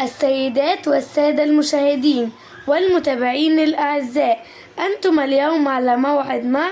السيدات والسادة المشاهدين والمتابعين الأعزاء، أنتم اليوم على موعد مع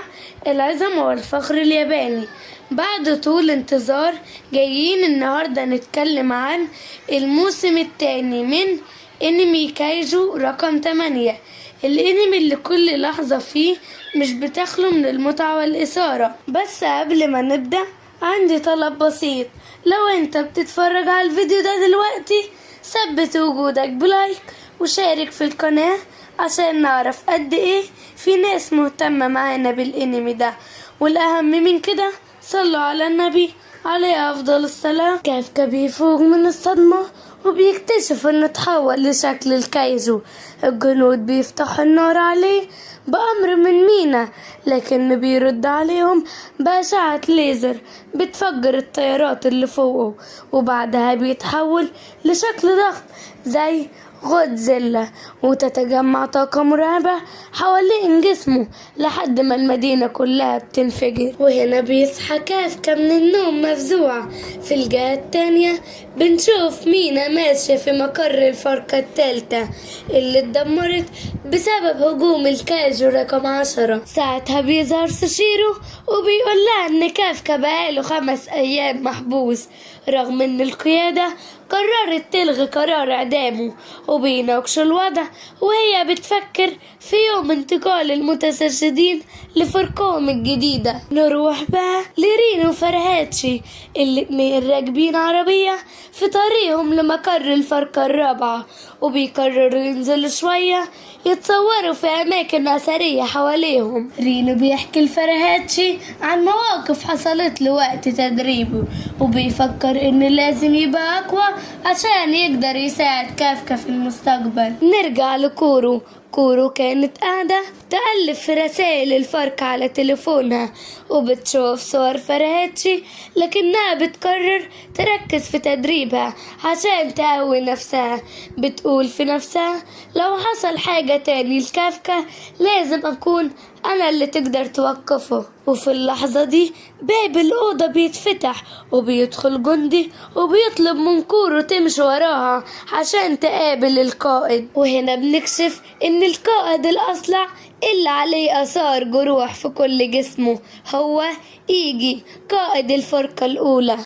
العظمة والفخر الياباني. بعد طول انتظار جايين النهاردة نتكلم عن الموسم الثاني من انمي كايجو رقم 8. الانمي اللي كل لحظة فيه مش بتخلو من المتعة والإثارة. بس قبل ما نبدأ عندي طلب بسيط، لو انت بتتفرج على الفيديو ده دلوقتي ثبت وجودك بلايك وشارك في القناة عشان نعرف قد ايه في ناس مهتمة معانا بالانمي ده. والاهم من كده صلوا على النبي عليه افضل الصلاة. كافكا بيفوق من الصدمة وبيكتشف انه اتحول لشكل الكايجو. الجنود بيفتحوا النار عليه بأمر من مينا، لكن بيرد عليهم بأشعة ليزر بتفجر الطيارات اللي فوقه، وبعدها بيتحول لشكل ضخم زي غودزيلا، وتتجمع طاقة مرعبة حوالين جسمه لحد ما المدينة كلها بتنفجر. وهنا بيصحى كافكا من النوم مفزوع. في الجهة التانية بنشوف مينا ماشية في مقر الفرقة التالتة اللي اتدمرت بسبب هجوم الكاجو رقم 10. ساعتها بيظهر سوشيرو وبيقول لها ان كافكا بقاله 5 أيام محبوس، رغم ان القيادة قررت تلغي قرار اعدامه، وبيناقشوا الوضع وهي بتفكر في يوم انتقال المتسجدين لفرقهم الجديدة. نروح بقى لرينو وفرهاتشي، الاتنين راكبين عربية في طريقهم لمقر الفرقة الرابعة، وبيقرروا ينزلوا شوية يتصوروا في أماكن أثرية حواليهم. رينو بيحكي لفرهاتشي عن مواقف حصلت له وقت تدريبه، وبيفكر إنه لازم يبقى أقوى عشان يقدر يساعد كافكا في المستقبل. نرجع لكورو. كورو كانت قاعدة تألف في رسائل الفرقة على تليفونها وبتشوف صور فرهاتشي، لكنها بتقرر تركز في تدريبها عشان تقوي نفسها. بتقول في نفسها لو حصل حاجة تاني لكافكا لازم أكون أنا اللي تقدر توقفه. وفي اللحظة دي باب الأوضة بيتفتح وبيدخل جندي وبيطلب من كورو تمشي وراها عشان تقابل القائد. وهنا بنكشف إن القائد الأصلع اللي عليه آثار جروح في كل جسمه هو إيجي، قائد الفرقة الأولى.